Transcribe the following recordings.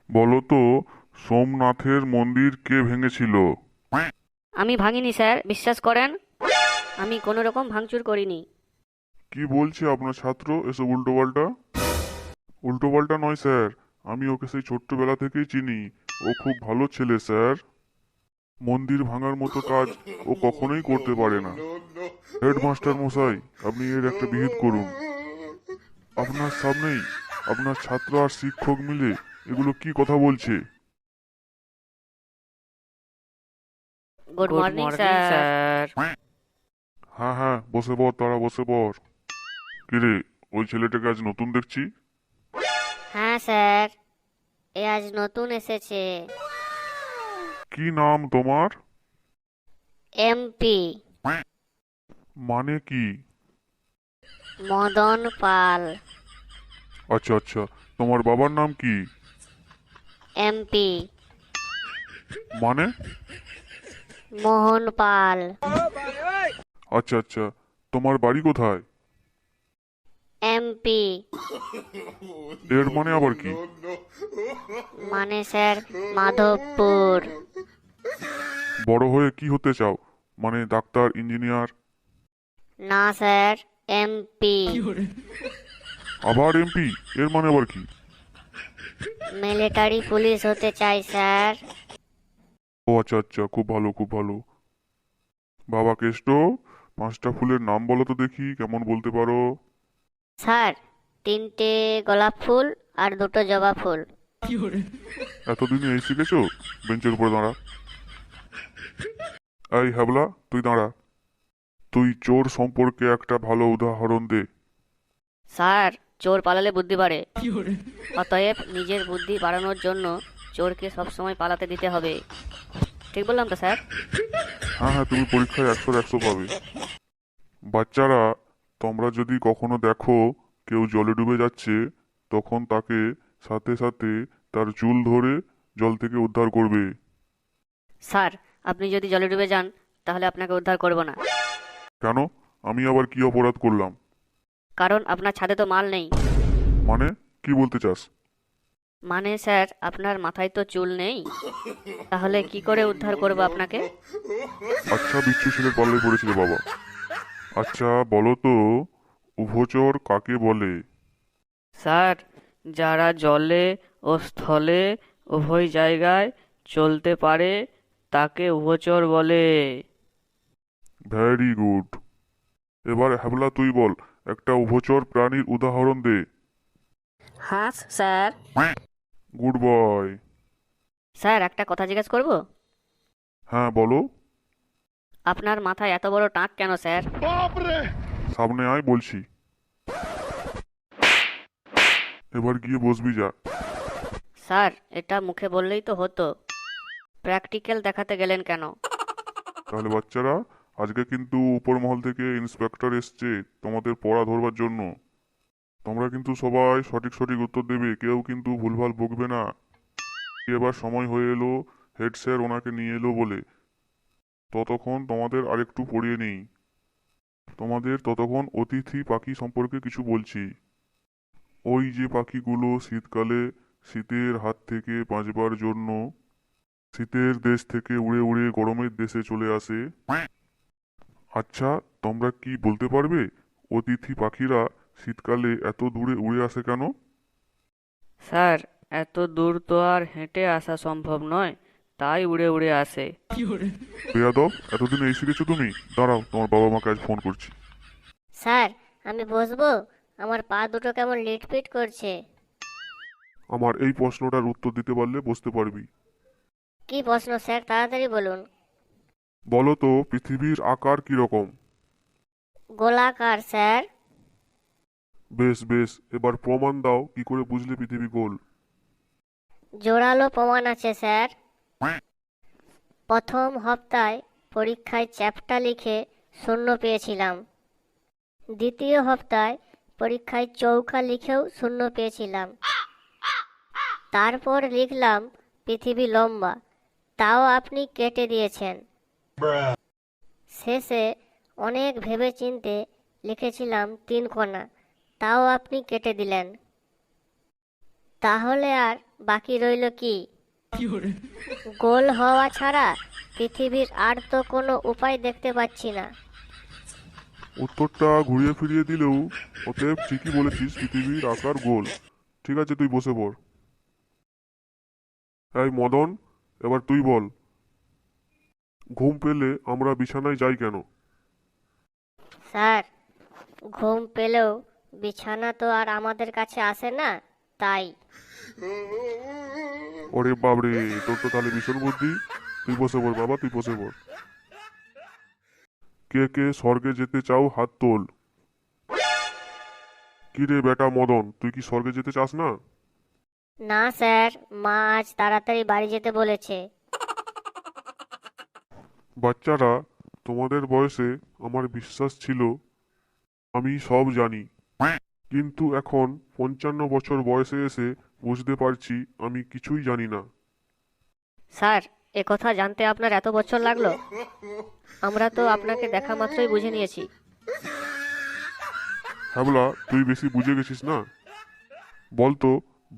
বলো তো, সোমনাথের মন্দির কে ভেঙেছিল? আমি ভাঙিনি স্যার, বিশ্বাস করেন। আমি কোনো রকম ভাঙচুর করিনি। কি বলছে আপনার ছাত্র এসব উল্টোপাল্টা? উল্টোপাল্টা নয় স্যার, আমি ওকে সেই ছোট্টবেলা থেকেই চিনি। ও খুব ভালো ছেলে স্যার। মন্দির ভাঙার মতো কাজ ও কখনোই করতে পারে না। হেডমাস্টার মশাই, আপনি এর একটা বিহিত করুন। আপনার সামনেই আপনার ছাত্র আর শিক্ষক মিলে এগুলো কি কথা বলছে? Good good morning morning sir. Sir. হ্যাঁ হ্যাঁ, বসে পড়, তারা বসে পড়। কিরে, ওই ছেলেটাকে আজ নতুন দেখছি। হ্যাঁ স্যার, এ আজ নতুন এসেছে। কি নাম তোমার? এমপি মানে কি? মদন পাল। আচ্ছা আচ্ছা, তোমার বাবার নাম কি? এমপি মানে? মোহন পাল। আচ্ছা আচ্ছা, তোমার বাড়ি কোথায়? এমপি এর মানে আবার কি? মানে স্যার মাধবপুর। বড় হয়ে কি হতে চাও? মানে ডাক্তার, ইঞ্জিনিয়ার? না স্যার, এমপি আবার এমপি? এর মানে আবার কি? মিলিটারি পুলিশ হতে চাই স্যার। ও আচ্ছা আচ্ছা, খুব ভালো খুব ভালো। বাবা কেষ্ট, পাঁচটা ফুলের নাম বলো তো দেখি, কেমন বলতে পারো? স্যার, তিনটে গোলাপ ফুল আর দুটো জবা ফুল। এতদিনে এই শিখেছো? বেঞ্চের উপরে দাঁড়া। এই হ্যাবলা, তুই দাঁড়া। তুই চোর সম্পর্কে একটা ভালো উদাহরণ দে। স্যার, চোর পালালে বুদ্ধি বাড়ে। অতএব নিজের বুদ্ধি বাড়ানোর জন্য চোরকে সবসময় পালাতে দিতে হবে। ঠিক বললাম তো স্যার? হ্যাঁ হ্যাঁ, তুমি পরীক্ষায় 100-100 পাবে। বাচ্চারা, তোমরা যদি কখনো দেখো কেউ জলে ডুবে যাচ্ছে, তখন তাকে সাথে সাথে তার চুল ধরে জল থেকে উদ্ধার করবে। স্যার, আপনি যদি জলে ডুবে যান তাহলে আপনাকে উদ্ধার করব না। কেন? আমি আবার কি অপরাধ করলাম? কারণ আপনার ছাদে তো মাল নেই। মানে, কি বলতে চাস? মানে স্যার, আপনার মাথায় তো চুল নেই। তাহলে কি করে উদ্ধার করব আপনাকে? আচ্ছা, বিচ্ছু ছেলের পাল্লায় পড়েছিলে বাবা। আচ্ছা বলো তো, উভচর কাকে বলে? স্যার, যারা জলে ও স্থলে উভয় জায়গায় চলতে পারে তাকে উভচর বলে। Very good. এবার হ্যাবলা, তুই বল, একটা উভচর প্রাণীর উদাহরণ দে। হাঁস স্যার। Good boy. স্যার, একটা কথা জিজ্ঞেস করব? হ্যাঁ বলো। আপনার মাথায় এত বড় টাক কেন স্যার? সামনে আয় বলছি। এবার গিয়ে বসবি যা। স্যার, এটা মুখে বললেই তো হতো। প্র্যাকটিক্যাল দেখাতে গেলেন কেন? তাহলে বাচ্চারা, আজকে কিন্তু উপর মহল থেকে ইন্সপেক্টর এসছে তোমাদের পড়া ধরবার জন্য। তোমরা কিন্তু সবাই সঠিক সঠিক উত্তর দেবে, কেউ কিন্তু ভুলভাল বকবে না। এবার সময় হয়ে এলো হেড স্যার ওনাকে নিয়ে এলো বলে। ততক্ষণ তোমাদের আরেকটু পড়িয়ে নেই। তোমাদের ততক্ষণ অতিথি পাখি সম্পর্কে কিছু বলছি। ওই যে পাখিগুলো শীতকালে শীতের হাত থেকে বাঁচবার জন্য শীতের দেশ থেকে উড়ে উড়ে গরমের দেশে চলে আসে। আচ্ছা, তোমরা কি বলতে পারবে অতিথি পাখিরা শীতকালে এত দূরে উড়ে আসে কেন? স্যার, এত দূর তো আর হেঁটে আসা সম্ভব নয়, তাই উড়ে উড়ে আসে। বেয়াদব, এতদিন এই শিখেছো তুমি? দাঁড়াও, তোমার বাবা মাকে আজ ফোন করছি। স্যার, আমি বসবো? আমার পা দুটো কেমন লিটপিট করছে। আমার এই প্রশ্নটার উত্তর দিতে পারলে বসতে পারবি। কি প্রশ্ন স্যার, তাড়াতাড়ি বলুন। বলো তো, পৃথিবীর আকার কিরকম? গোলাকার স্যার। বেশ বেশ, এবার প্রমাণ দাও, কি করে বুঝলে পৃথিবী গোল? জোরালো প্রমাণ আছে স্যার। প্রথম হপ্তায় পরীক্ষায় চ্যাপ্টা লিখে শূন্য পেয়েছিলাম। দ্বিতীয় হপ্তায় পরীক্ষায় চৌকা লিখেও শূন্য পেয়েছিলাম। তারপর লিখলাম পৃথিবী লম্বা, তাও আপনি কেটে দিয়েছেন। শেষে অনেক ভেবেচিন্তে লিখেছিলাম 3 কোণা, তাও আপনি কেটে দিলেন। তাহলে আর বাকি রইল কি? গোল হওয়া ছাড়া পৃথিবীর আর তো কোনো উপায় দেখতে পাচ্ছি না। উত্তরটা ঘুরিয়ে ফিরিয়ে দিলেও অতএব ঠিকই বলেছিস, পৃথিবীর আকার গোল। ঠিক আছে, তুই বসে পড়। এই মদন, এবার তুই বল, ঘুম পেলে আমরা বিছানায় যাই কেন? স্যার, ঘুম পেলেও বিছানা তো আর আমাদের কাছে আসে না, তাই। ওরে বাবরে, তোর তো তাহলে ভীষণ বুদ্ধি। তুই বসে পড় বাবা, তুই বসে পড়। কে কে স্বর্গে যেতে চাও হাত তোল। কি রে বেটা মদন, তুই কি স্বর্গে যেতে চাস না? না স্যার, মা আজ তাড়াতাড়ি বাড়ি যেতে বলেছে। বাচ্চারা, তোমাদের বয়সে আমার বিশ্বাস ছিল আমি সব জানি, কিন্তু এখন 55 বছর বয়সে এসে বুঝতে পারছি আমি কিছুই জানি না। স্যার, এ কথা জানতে আপনার এত বছর লাগলো? আমরা তো আপনাকে দেখা মাত্রই বুঝে নিয়েছি। হ্যাবলা, তুই বেশি বুঝে গেছিস না। বলতো,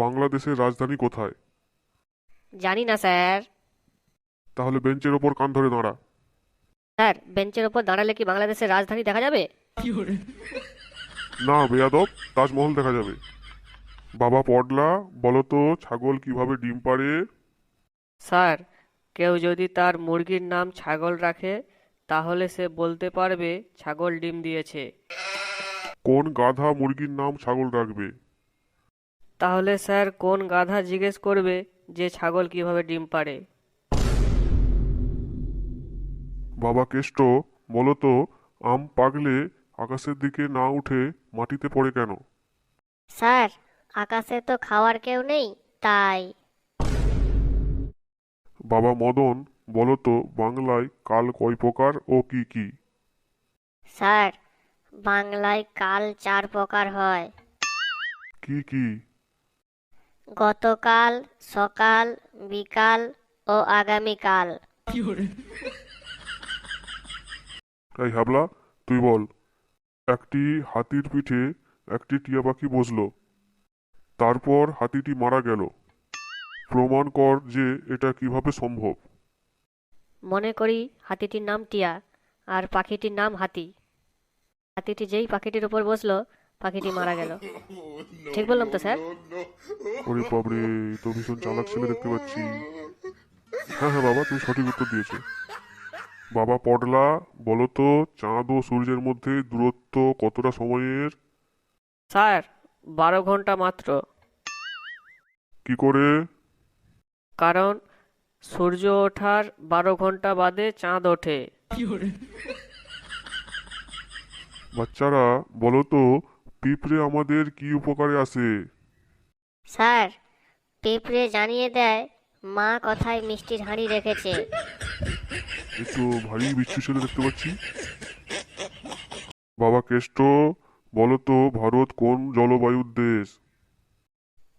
বাংলাদেশের রাজধানী কোথায়? জানি না স্যার। তাহলে বেঞ্চের ওপর কান ধরে দাঁড়া। স্যার, বেঞ্চের ওপর দাঁড়ালে কি বাংলাদেশের রাজধানী দেখা যাবে? না বেয়াদব, তাজমহল দেখা যাবে। বাবা পডলা, বলতো ছাগল কিভাবে ডিম পাড়ে? স্যার, কেউ যদি তার মুরগির নাম ছাগল রাখে তাহলে সে বলতে পারবে ছাগল ডিম দিয়েছে। কোন গাধা মুরগির নাম ছাগল রাখবে? তাহলে স্যার কোন গাধা জিজ্ঞেস করবে যে ছাগল কিভাবে ডিম পাড়ে? বাবা কেষ্ট, বলতো আম পাকলে আকাশের দিকে না উঠে মাটিতে পড়ে কেন? স্যার, আকাশে তো খাওয়ার কেউ নেই, তাই। বাবা মদন, বলতো বাংলায় কাল কয় প্রকার ও কি কি? স্যার, বাংলায় কাল 4 প্রকার হয়। কি কি? গতকাল, সকাল, বিকাল ও আগামীকাল। এই হাবলা, তুই বল, একটি হাতির পিঠে একটি টিয়া পাখি বসলো, তারপর হাতিটি মারা গেল, প্রমাণ কর যে এটা কিভাবে সম্ভব। মনে করি হাতিটির নাম টিয়া আর পাখিটির নাম হাতি। হাতিটি যেই পাখিটির উপর বসলো, পাখিটি মারা গেল। ঠিক বললাম তো স্যার? ওরে বাবরে, তো ভীষণ চালাক ছেলে দেখতে পাচ্ছি। হ্যাঁ হ্যাঁ বাবা, তুমি সঠিক উত্তর দিয়েছো। বাবা পডলা, বলতো চাঁদ ও সূর্যের মধ্যে দূরত্ব কতটা সময়ের? স্যার, 12 ঘন্টা মাত্র। কি করে? কারণ সূর্য ওঠার 12 ঘন্টা বাদে চাঁদ ওঠে। বাচ্চারা, বলতো পিঁপড়ে আমাদের কি উপকারে আসে? স্যার, পিঁপড়ে জানিয়ে দেয় মা কথায় মিষ্টির হাঁড়ি রেখেছে। এই তো ভারী বিচ্ছু ছেলে দেখতে পাচ্ছি। বাবা কেষ্ট, বলতো ভারত কোন জলবায়ুর দেশ?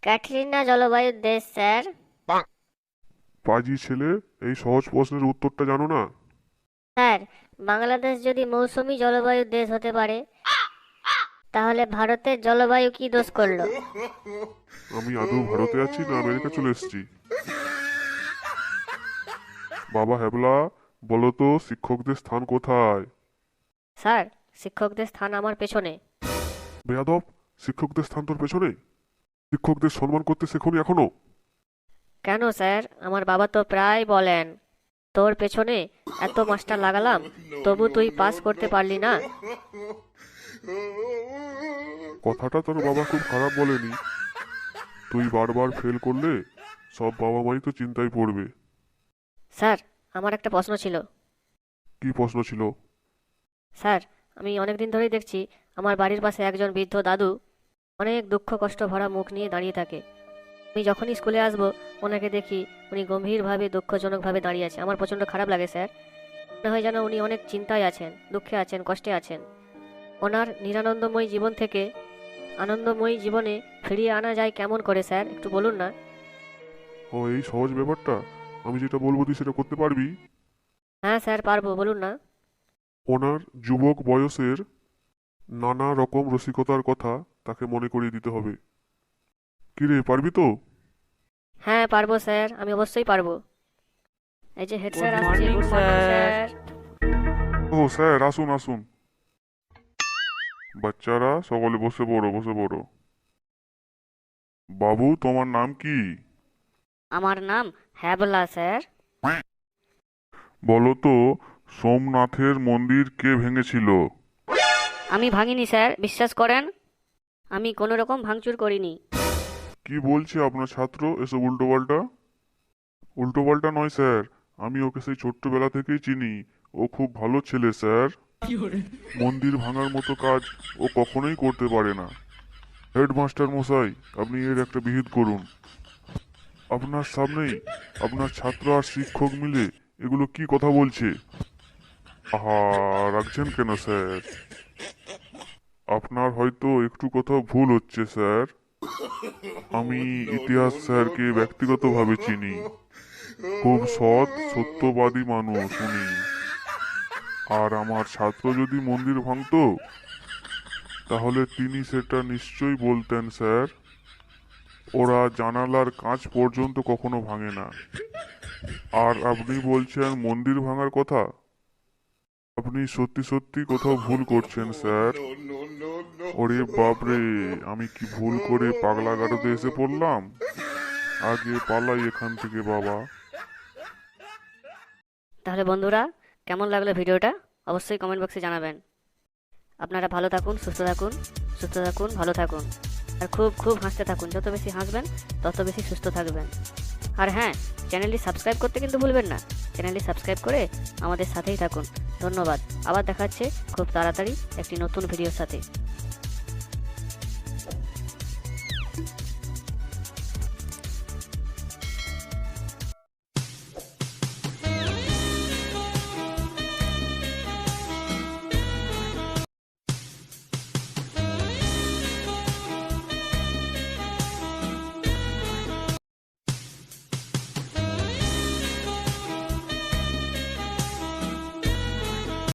ক্যাটরিনা জলবায়ুর দেশ স্যার। পাজি ছেলে, এই সহজ প্রশ্নের উত্তরটা জানো না? স্যার, বাংলাদেশ যদি মৌসুমী জলবায়ুর দেশ হতে পারে, তাহলে ভারতের জলবায়ু কি দোষ করলো? আমি আদৌ ভারতে আছি না আমেরিকা চলে এসেছি? বাবা হ্যাবলা, বলতো শিক্ষকদের স্থান কোথায়? স্যার, শিক্ষকদের স্থান আমার পেছনে। বেয়াদব, শিক্ষকদের স্থান তোর পেছনে? শিক্ষকদের সম্মান করতে শেখনি এখনো? কেন স্যার, আমার বাবা তো প্রায় বলেন, তোর পেছনে এত মাস্টার লাগালাম, তবু তুই পাস করতে পারলি না। কথাটা তোর বাবা খুব খারাপ বলেনি। তুই বারবার ফেল করলে সব বাবা মাই তো চিন্তায় পড়বে। স্যার, আমার একটা প্রশ্ন ছিল। কি প্রশ্ন ছিল? স্যার, আমি অনেক দিন ধরেই দেখছি আমার বাড়ির পাশে একজন বৃদ্ধ দাদু অনেক দুঃখ কষ্ট ভরা মুখ নিয়ে দাঁড়িয়ে থাকে। আমি যখনই স্কুলে আসবো ওনাকে দেখি উনি গম্ভীরভাবে দুঃখজনকভাবে দাঁড়িয়ে আছে। আমার প্রচণ্ড খারাপ লাগে স্যার। মনে হয় যেন উনি অনেক চিন্তায় আছেন, দুঃখে আছেন, কষ্টে আছেন। ওনার নিরানন্দময় জীবন থেকে আনন্দময়ী জীবনে ফিরিয়ে আনা যায় কেমন করে স্যার, একটু বলুন না। ও, এই সহজ ব্যাপারটা? আমি যেটা বলবো তুই সেটা করতে পারবি? হ্যাঁ স্যার, পারবো, বলুন না। ওনার যুবক বয়সের নানা রকম রসিকতার কথা তাকে মনে করিয়ে দিতে হবে। কিরে, পারবি তো? হ্যাঁ পারবো স্যার, আমি অবশ্যই পারবো। এই যে হেড স্যার Good আসছে। morning, good morning sir. Sir. ও স্যার, আসুন আসুন। বাচ্চারা সকলে বসে পড়ো, বসে পড়ো। বাবু, তোমার নাম কি? আমার নাম হ্যাবলা স্যার। বলো তো, সোমনাথের মন্দির কে ভেঙেছিল? আমি ভাঙিনি স্যার, বিশ্বাস করেন। আমি কোনো রকম ভাঙচুর করিনি। কি বলছে আপনার ছাত্র এসব উল্টোপাল্টা? উল্টোপাল্টা নয় স্যার, আমি ওকে সেই ছোট্টবেলা থেকেই চিনি। ও খুব ভালো ছেলে স্যার। মন্দির ভাঙার মতো কাজ ও কখনোই করতে পারে না। হেডমাস্টার মশাই, আপনি এর একটা বিহিত করুন। আপনার সামনেই আপনার ছাত্র আর শিক্ষক মিলে এগুলো কি কথা বলছে? আহা, রাখছেন কেন স্যার? আপনার হয়তো একটু কোথাও ভুল হচ্ছে স্যার। আমি ইতিহাস স্যারকে ব্যক্তিগতভাবে চিনি। খুব সৎ, সত্যবাদী মানুষ উনি। আর আমার ছাত্র যদি মন্দির ভাঙতো তাহলে তিনি সেটা নিশ্চয়ই বলতেন স্যার। ওরা জানালার কাঁচ পর্যন্ত কখনো ভাঙে না। আর আপনি বলছেন মন্দির ভাঙার কথা? আপনি সত্যি সত্যি কোথাও ভুল করছেন স্যার। ওরে বাপরে, আমি কি ভুল করে পাগলা গারদে এসে পড়লাম? আগে পালাই এখান থেকে বাবা। তাহলে বন্ধুরা, কেমন লাগলো ভিডিওটা অবশ্যই কমেন্ট বক্সে জানাবেন। আপনারা ভালো থাকুন, সুস্থ থাকুন, সুস্থ থাকুন, ভালো থাকুন। আর খুব খুব হাসতে থাকুন। যত বেশি হাসবেন তত বেশি সুস্থ থাকবেন। আর হ্যাঁ, চ্যানেলটি সাবস্ক্রাইব করতে কিন্তু ভুলবেন না। চ্যানেলটি সাবস্ক্রাইব করে আমাদের সাথেই থাকুন। ধন্যবাদ। আবার দেখা হচ্ছে খুব তাড়াতাড়ি একটি নতুন ভিডিওর সাথে।